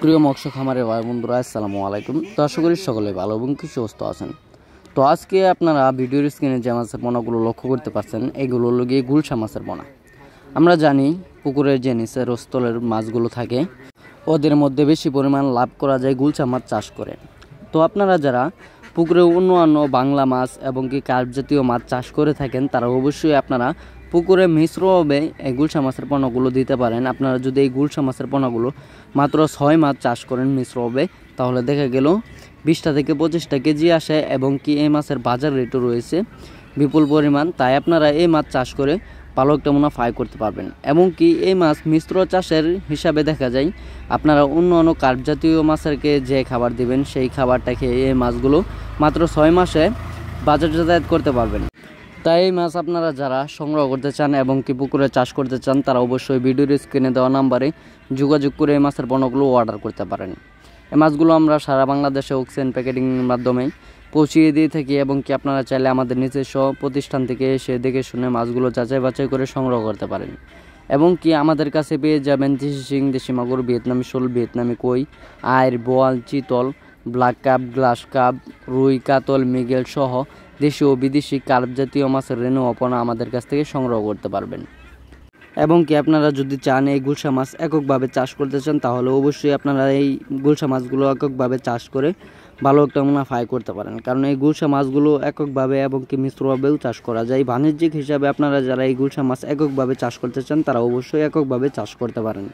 প্রিয় মৎস্য খামারের ভাই বন্ধুরা, আসসালামু আলাইকুম। তো আশা করি সকলে ভালো এবং সুস্থ আছেন। তো আজকে আপনারা ভিডিওর স্ক্রিনে যে মাছের পোনাগুলো লক্ষ্য করতে পারছেন, এগুলো হলো গিয়ে গুলশা মাছের পোনা। আমরা জানি পুকুরের যে নিচের স্থলের মাছগুলো থাকে, ওদের মধ্যে বেশি পরিমাণ লাভ করা যায় গুলশা মাছ চাষ করে। তো আপনারা যারা পুকুরে অন্যান্য বাংলা মাছ এবং কি কার্প জাতীয় মাছ চাষ করে থাকেন, তারা অবশ্যই আপনারা পুকুরে মিশ্রভাবে এই গুলশা মাছের পোনাগুলো দিতে পারেন। আপনারা যদি এই গুলশা মাছের পোনাগুলো মাত্র 6 মাছ চাষ করেন মিশ্রভাবে, তাহলে দেখা গেল 20টা থেকে 25টা কেজি আসে এবং কি এই মাছের বাজার রেটও রয়েছে বিপুল পরিমাণ। তাই আপনারা এই মাছ চাষ করে ভালো একটা মুনাফা আয় করতে পারবেন। এবং কি এই মাছ মিশ্র চাষের হিসাবে দেখা যায় আপনারা অন্য অন্য কার্প জাতীয় মাছেরকে যে খাবার দিবেন, সেই খাবারটা খেয়ে এই মাছগুলো মাত্র 6 মাসে বাজার যাতায়াত করতে পারবেন। তাই এই মাছ আপনারা যারা সংগ্রহ করতে চান এবং কি পুকুরে চাষ করতে চান, তারা অবশ্যই ভিডিওর স্ক্রিনে দেওয়া নাম্বারে যোগাযোগ করে এই মাছের পণ্যগুলো অর্ডার করতে পারেন। এই মাছগুলো আমরা সারা বাংলাদেশে অক্সিজেন প্যাকেটিংয়ের মাধ্যমে পৌঁছিয়ে দিয়ে থাকি এবং কি আপনারা চাইলে আমাদের নিজস্ব প্রতিষ্ঠান থেকে এসে দেখে শুনে মাছগুলো যাচাই বাছাই করে সংগ্রহ করতে পারেন। এবং কি আমাদের কাছে পেয়ে যাবেন দেশি শিং, দেশি মাগুর, ভিয়েতনামি শোল, ভিয়েতনামি কই, আইর, বোয়াল, চিতল, ব্ল্যাক কাপ, গ্লাস কাপ, রুই, কাতল, মৃগেল সহ দেশি ও বিদেশি কার্প জাতীয় মাছের রেণু অপনা আমাদের কাছ থেকে সংগ্রহ করতে পারবেন। এবং কি আপনারা যদি চান এই গুলশা মাছ এককভাবে চাষ করতে চান, তাহলে অবশ্যই আপনারা এই গুলশা মাছগুলো এককভাবে চাষ করে ভালো একটা মুনাফা আয় করতে পারেন। কারণ এই গুলশা মাছগুলো এককভাবে এবং কি মিশ্রভাবেও চাষ করা যায়। বাণিজ্যিক হিসাবে আপনারা যারা এই গুলশা মাছ এককভাবে চাষ করতে চান, তারা অবশ্যই এককভাবে চাষ করতে পারেন।